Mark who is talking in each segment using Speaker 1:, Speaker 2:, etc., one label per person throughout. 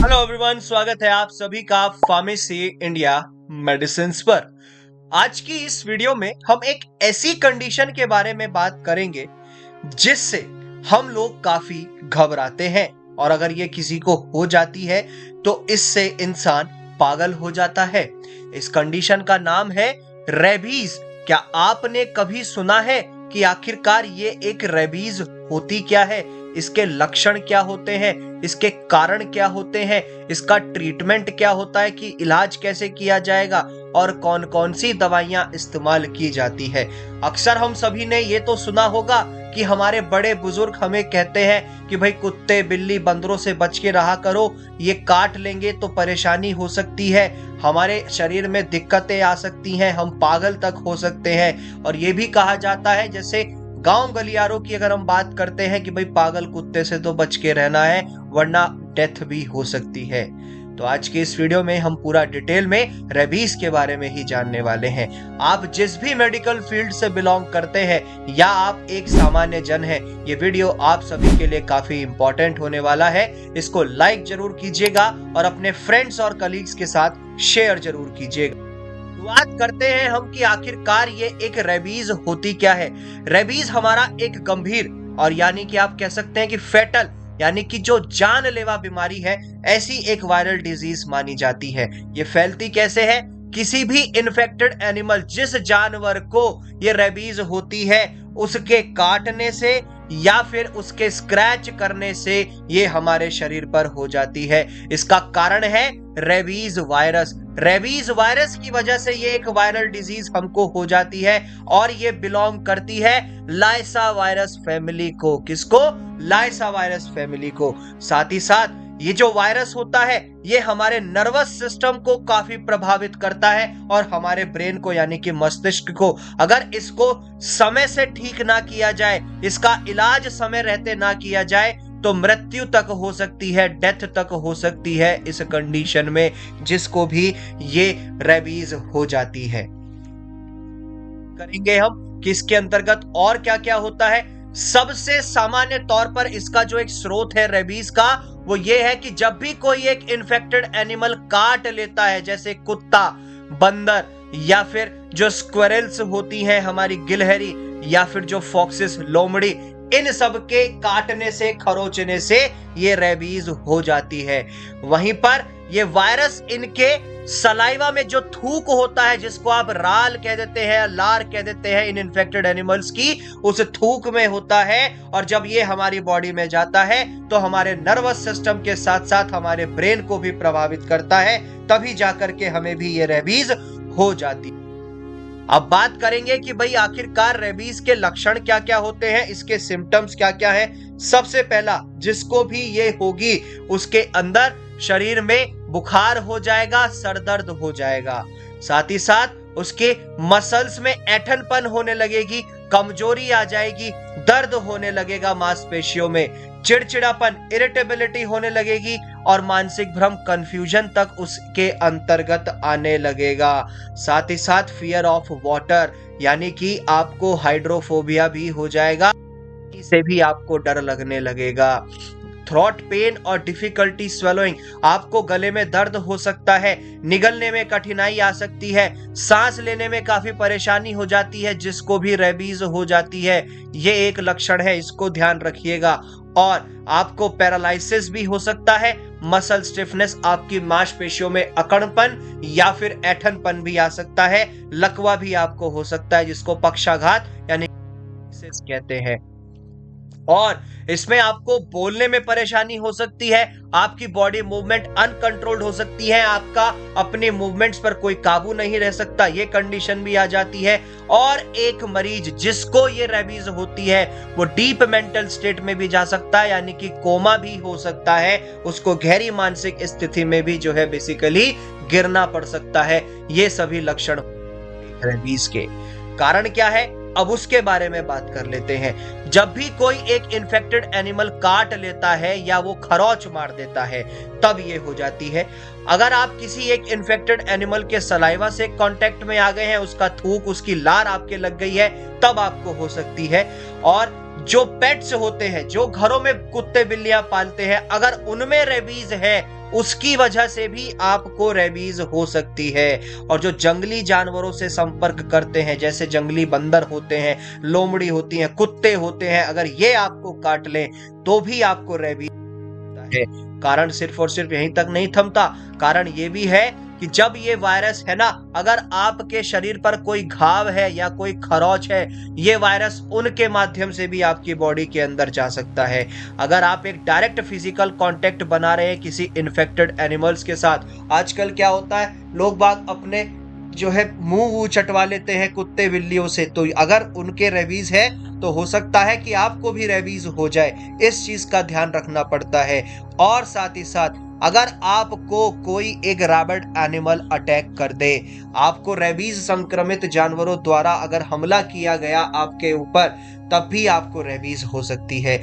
Speaker 1: Hello everyone, स्वागत है आप सभी का फार्मेसी इंडिया मेडिसिन पर। आज की इस वीडियो में हम एक ऐसी कंडीशन के बारे में बात करेंगे जिससे हम लोग काफी घबराते हैं और अगर ये किसी को हो जाती है तो इससे इंसान पागल हो जाता है। इस कंडीशन का नाम है रेबीज। क्या आपने कभी सुना है कि आखिरकार ये एक रेबीज होती क्या है, इसके लक्षण क्या होते हैं, इसके कारण क्या होते हैं, इसका ट्रीटमेंट क्या होता है कि इलाज कैसे किया जाएगा और कौन कौन सी दवाइयां इस्तेमाल की जाती है। अक्सर हम सभी ने ये तो सुना होगा कि हमारे बड़े बुजुर्ग हमें कहते हैं कि भाई कुत्ते बिल्ली बंदरों से बच के रहा करो, ये काट लेंगे तो परेशानी हो सकती है, हमारे शरीर में दिक्कतें आ सकती हैं, हम पागल तक हो सकते हैं। और ये भी कहा जाता है, जैसे गांव गलियारों की अगर हम बात करते हैं कि भाई पागल कुत्ते से तो बच के रहना है वरना डेथ भी हो सकती है। तो आज के इस वीडियो में हम पूरा डिटेल में रेबीज के बारे में ही जानने वाले हैं। आप जिस भी मेडिकल फील्ड से बिलोंग करते हैं या आप एक सामान्य जन हैं, ये वीडियो आप सभी के लिए काफी इंपॉर्टेंट होने वाला है। इसको लाइक जरूर कीजिएगा और अपने फ्रेंड्स और कलीग्स के साथ शेयर जरूर कीजिएगा। बात करते हैं हम कि आखिरकार ये एक रेबीज होती क्या है। रेबीज हमारा एक गंभीर और यानी कि आप कह सकते हैं कि फेटल यानी कि जो जानलेवा बीमारी है, ऐसी एक वायरल डिजीज मानी जाती है। ये फैलती कैसे है? किसी भी इन्फेक्टेड एनिमल, जिस जानवर को ये रेबीज होती है, उसके काटने से या फिर उसके स्क्रैच करने से ये हमारे शरीर पर हो जाती है। इसका कारण है रेबीज वायरस। रेबीज वायरस की वजह से ये एक वायरल डिजीज हमको हो जाती है और ये बिलोंग करती है लाइसा वायरस फैमिली को। किसको? लाइसा वायरस फैमिली को। साथ ही साथ ये जो वायरस होता है ये हमारे नर्वस सिस्टम को काफी प्रभावित करता है और हमारे ब्रेन को यानी कि मस्तिष्क को। अगर इसको समय से ठीक ना किया जाए, इसका इलाज समय रहते ना किया जाए तो मृत्यु तक हो सकती है, डेथ तक हो सकती है इस कंडीशन में, जिसको भी ये रेबीज हो जाती है। करेंगे हम कि इसके अंतर्गत और क्या क्या होता है। सबसे सामान्य तौर पर इसका जो एक स्रोत है रेबीज का, वो ये है कि जब भी कोई एक इन्फेक्टेड एनिमल काट लेता है, जैसे कुत्ता, बंदर या फिर जो स्क्वेरल्स होती हैं हमारी गिलहरी या फिर जो फॉक्सेस लोमड़ी, इन सब के काटने से, खरोचने से ये रेबीज हो जाती है। वहीं पर ये वायरस इनके सलाइवा में जो थूक होता है, जिसको आप राल कह देते हैं, लार कह देते हैं इन इन्फेक्टेड एनिमल्स की, उस थूक में होता है। और जब ये हमारी बॉडी में जाता है तो हमारे नर्वस सिस्टम के साथ साथ हमारे ब्रेन को भी प्रभावित करता है, तभी जाकर के हमें भी ये रेबीज हो जाती है। अब बात करेंगे कि भाई आखिरकार रेबीज के लक्षण क्या क्या होते हैं, इसके सिम्टम्स क्या क्या हैं। सबसे पहला, जिसको भी ये होगी उसके अंदर शरीर में बुखार हो जाएगा, सर दर्द हो जाएगा, साथ ही साथ उसके मसल्स में ऐंठनपन होने लगेगी, कमजोरी आ जाएगी, दर्द होने लगेगा मांसपेशियों में, चिड़चिड़ापन, इरिटेबिलिटी होने लगेगी और मानसिक भ्रम, कंफ्यूजन तक उसके अंतर्गत आने लगेगा। साथ ही साथ फियर ऑफ वाटर यानी कि आपको हाइड्रोफोबिया भी हो जाएगा, इसे भी आपको डर लगने लगेगा। थ्रोट पेन और डिफिकल्टी स्वेलोइंग, आपको गले में दर्द हो सकता है, निगलने में कठिनाई आ सकती है, सांस लेने में काफी परेशानी हो जाती है, जिसको भी रेबीज हो जाती है। ये एक लक्षण है, इसको ध्यान रखिएगा। और आपको पैरालिसिस भी हो सकता है, मसल स्टिफनेस, आपकी मांसपेशियों में अकड़पन या फिर ऐंठनपन भी आ सकता है, लकवा भी आपको हो सकता है, जिसको पक्षाघात यानी कहते हैं। और इसमें आपको बोलने में परेशानी हो सकती है, आपकी बॉडी मूवमेंट अनकंट्रोल्ड हो सकती है, आपका अपने मूवमेंट्स पर कोई काबू नहीं रह सकता, ये कंडीशन भी आ जाती है। और एक मरीज जिसको ये रेबीज होती है वो डीप मेंटल स्टेट में भी जा सकता है, यानी कि कोमा भी हो सकता है, उसको गहरी मानसिक स्थिति में भी जो है बेसिकली गिरना पड़ सकता है। ये सभी लक्षण रेबीज के। कारण क्या है, अब उसके बारे में बात कर लेते हैं। जब भी कोई एक इन्फेक्टेड एनिमल काट लेता है या वो खरोच मार देता है, तब ये हो जाती है। अगर आप किसी एक इन्फेक्टेड एनिमल के सलाइवा से कांटेक्ट में आ गए हैं, उसका थूक, उसकी लार आपके लग गई है, तब आपको हो सकती है। और जो पेट्स होते हैं, जो घरों में कुत्ते बिल्लियां पालते हैं, अगर उनमें रेबीज है, उसकी वजह से भी आपको रेबीज हो सकती है। और जो जंगली जानवरों से संपर्क करते हैं, जैसे जंगली बंदर होते हैं, लोमड़ी होती हैं, कुत्ते होते हैं, अगर ये आपको काट लें तो भी आपको रेबीज है। कारण सिर्फ और सिर्फ यहीं तक नहीं थमता, कारण ये भी है कि जब ये वायरस है ना, अगर आपके शरीर पर कोई घाव है या कोई खरोच है, ये वायरस उनके माध्यम से भी आपकी बॉडी के अंदर जा सकता है। अगर आप एक डायरेक्ट फिजिकल कांटेक्ट बना रहे हैं किसी इन्फेक्टेड एनिमल्स के साथ, आजकल क्या होता है, लोग बाग अपने जो है मुंह चटवा लेते हैं कुत्ते बिल्लियों से, तो अगर उनके रेबीज है तो हो सकता है कि आपको भी रेबीज हो जाए। इस चीज का ध्यान रखना पड़ता है। और साथ ही साथ अगर आपको कोई एक रैबिट एनिमल अटैक कर दे, आपको रेबीज संक्रमित जानवरों द्वारा अगर हमला किया गया आपके ऊपर, तब भी आपको रेबीज हो सकती है,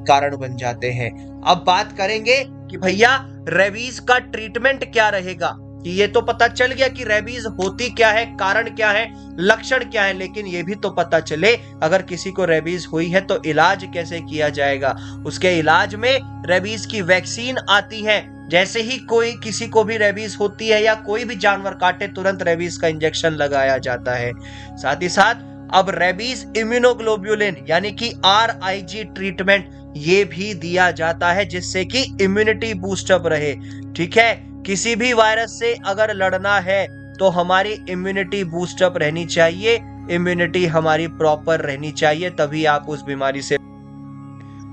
Speaker 1: कारण बन जाते हैं। अब बात करेंगे कि भैया रेबीज का ट्रीटमेंट क्या रहेगा। कि ये तो पता चल गया कि रेबीज होती क्या है, कारण क्या है, लक्षण क्या है, लेकिन ये भी तो पता चले अगर किसी को रेबीज हुई है तो इलाज कैसे किया जाएगा। उसके इलाज में रेबीज की वैक्सीन आती है। जैसे ही कोई किसी को भी रेबीज होती है या कोई भी जानवर काटे, तुरंत रेबीज का इंजेक्शन लगाया जाता है। साथ ही साथ अब रेबीज इम्यूनोग्लोब्युलिन यानी कि RIG ट्रीटमेंट ये भी दिया जाता है, जिससे कि इम्यूनिटी बूस्टअप रहे। ठीक है, किसी भी वायरस से अगर लड़ना है तो हमारी इम्यूनिटी बूस्टअप रहनी चाहिए, इम्यूनिटी हमारी प्रॉपर रहनी चाहिए, तभी आप उस बीमारी से।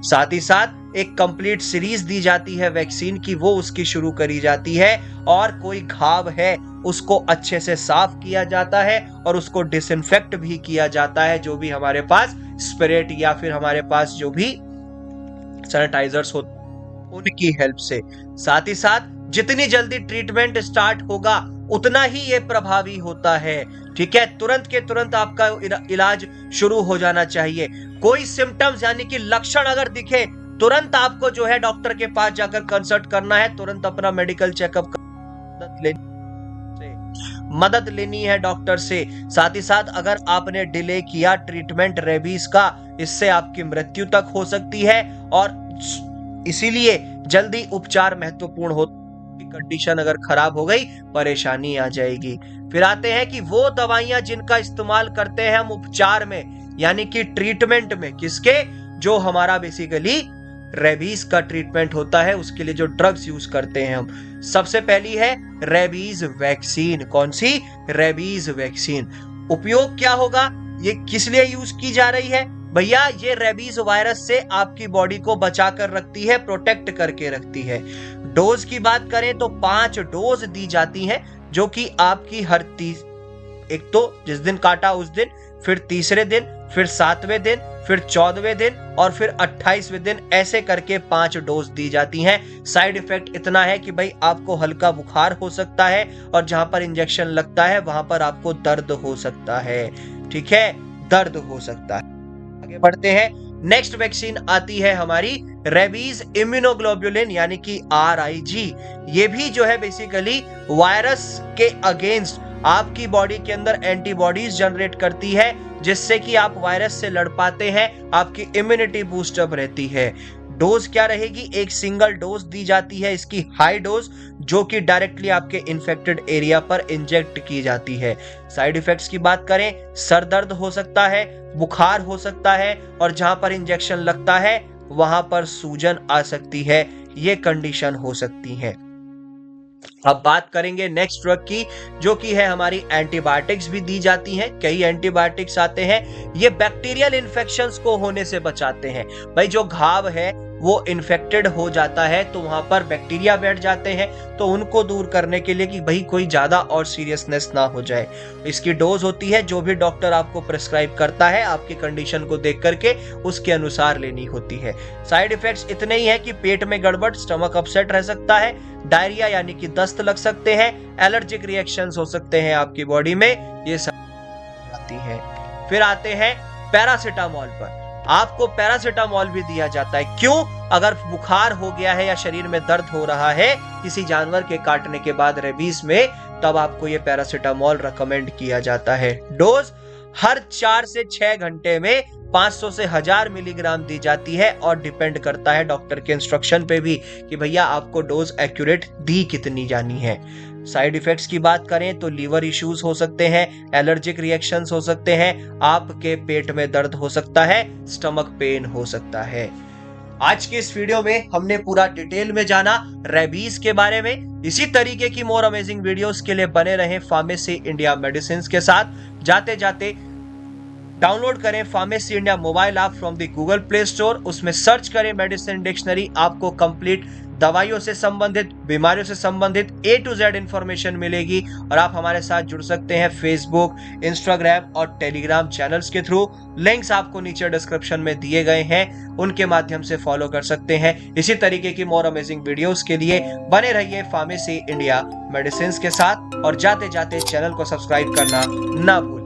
Speaker 1: साथ ही साथ एक कंप्लीट सीरीज दी जाती है वैक्सीन की, वो उसकी शुरू करी जाती है। और कोई घाव है उसको अच्छे से साफ किया जाता है और उसको डिसइंफेक्ट भी किया जाता है, जो भी हमारे पास स्पिरिट या फिर हमारे पास जो भी सैनिटाइजर्स होते उनकी हेल्प से। साथ ही साथ जितनी जल्दी ट्रीटमेंट स्टार्ट होगा उतना ही ये प्रभावी होता है। ठीक है, तुरंत के तुरंत आपका इलाज शुरू हो जाना चाहिए। कोई सिम्टम्स यानी कि लक्षण अगर दिखे, तुरंत आपको जो है डॉक्टर के पास जाकर कंसल्ट करना है, तुरंत अपना मेडिकल चेकअप मदद लेनी है डॉक्टर से। साथ ही साथ अगर आपने डिले किया ट्रीटमेंट रेबीज का, इससे आपकी मृत्यु तक हो सकती है। और इसीलिए जल्दी उपचार महत्वपूर्ण होता है। कंडीशन अगर खराब हो गई, परेशानी आ जाएगी। फिर आते हैं कि वो दवाइयां जिनका इस्तेमाल करते हैं हम उपचार में, यानी कि ट्रीटमेंट में, किसके, जो हमारा बेसिकली रेबीज का ट्रीटमेंट होता है, उसके लिए जो ड्रग्स यूज करते हैं हम। सबसे पहली है रेबीज वैक्सीन। कौन सी? Rabies vaccine. उपयोग क्या होगा, ये किस लिए यूज की जा रही है? भैया ये रेबीज वायरस से आपकी बॉडी को बचा कर रखती है, प्रोटेक्ट करके रखती है। डोज की बात करें तो 5 डोज दी जाती हैं, जो कि आपकी हर एक तो जिस दिन काटा उस दिन, फिर तीसरे दिन, फिर 7वें दिन, फिर 14वें दिन और फिर 28वें दिन, ऐसे करके 5 डोज दी जाती हैं। साइड इफेक्ट इतना है कि भाई आपको हल्का बुखार हो सकता है और जहां पर इंजेक्शन लगता है वहां पर आपको दर्द हो सकता है। ठीक है, दर्द हो सकता है। आगे बढ़ते हैं, नेक्स्ट वैक्सीन आती है हमारी रेबीज इम्यूनोग्लोब्युलिन यानी कि RIG। ये भी जो है बेसिकली वायरस के अगेंस्ट आपकी बॉडी के अंदर एंटीबॉडीज जनरेट करती है, जिससे कि आप वायरस से लड़ पाते हैं, आपकी इम्यूनिटी बूस्टअप रहती है। डोज क्या रहेगी? एक सिंगल डोज दी जाती है इसकी, हाई डोज, जो कि डायरेक्टली आपके इन्फेक्टेड एरिया पर इंजेक्ट की जाती है। साइड इफेक्ट्स की बात करें, सर दर्द हो सकता है, बुखार हो सकता है और जहां पर इंजेक्शन लगता है वहां पर सूजन आ सकती है। ये कंडीशन हो सकती है। अब बात करेंगे नेक्स्ट ड्रग की, जो कि है हमारी एंटीबायोटिक्स भी दी जाती हैं। कई एंटीबायोटिक्स आते हैं, ये बैक्टीरियल इन्फेक्शंस को होने से बचाते हैं। भाई जो घाव है वो इन्फेक्टेड हो जाता है तो वहां पर बैक्टीरिया बैठ जाते हैं, तो उनको दूर करने के लिए कि भाई कोई ज्यादा और सीरियसनेस ना हो जाए। इसकी डोज होती है जो भी डॉक्टर आपको प्रिस्क्राइब करता है, आपकी कंडीशन को देख करके उसके अनुसार लेनी होती है। साइड इफेक्ट्स इतने ही है कि पेट में गड़बड़, स्टमक अपसेट रह सकता है, डायरिया यानी कि दस्त लग सकते हैं, एलर्जिक रिएक्शंस हो सकते हैं आपकी बॉडी में, ये सब आती है। फिर आते हैं पैरासिटामोल पर। आपको पैरासिटामोल भी दिया जाता है। क्यों? अगर बुखार हो गया है या शरीर में दर्द हो रहा है किसी जानवर के काटने के बाद रेबीज में, तब आपको ये पैरासिटामोल रेकमेंड किया जाता है। डोज हर 4 से 6 घंटे में 500 से 1000 मिलीग्राम दी जाती है और डिपेंड करता है डॉक्टर के इंस्ट्रक्शन पे भी कि भैया आपको डोज एक्यूरेट दी कितनी जानी है। साइड इफेक्ट्स की बात करें तो लीवर इश्यूज हो सकते हैं, एलर्जिक रिएक्शंस हो सकते हैं, आपके पेट में दर्द हो सकता है, स्टमक पेन हो सकता है। आज के इस वीडियो में हमने पूरा डिटेल में जाना रेबीज के बारे में। इसी तरीके की मोर अमेजिंग वीडियोस के लिए बने रहें फार्मेसी इंडिया मेडिसिन के साथ। जाते जाते डाउनलोड करें pharmacy India mobile app from the Google play store, उसमें सर्च करें मेडिसिन डिक्शनरी, आपको कंप्लीट दवाइयों से संबंधित, बीमारियों से संबंधित A to Z इंफॉर्मेशन मिलेगी। और आप हमारे साथ जुड़ सकते हैं फेसबुक, इंस्टाग्राम और टेलीग्राम चैनल्स के थ्रू। लिंक्स आपको नीचे डिस्क्रिप्शन में दिए गए हैं, उनके माध्यम से फॉलो कर सकते हैं। इसी तरीके की मोर अमेजिंग वीडियोस के लिए बने रहिए फार्मेसी इंडिया मेडिसिन के साथ और जाते जाते चैनल को सब्सक्राइब करना ना भूलें।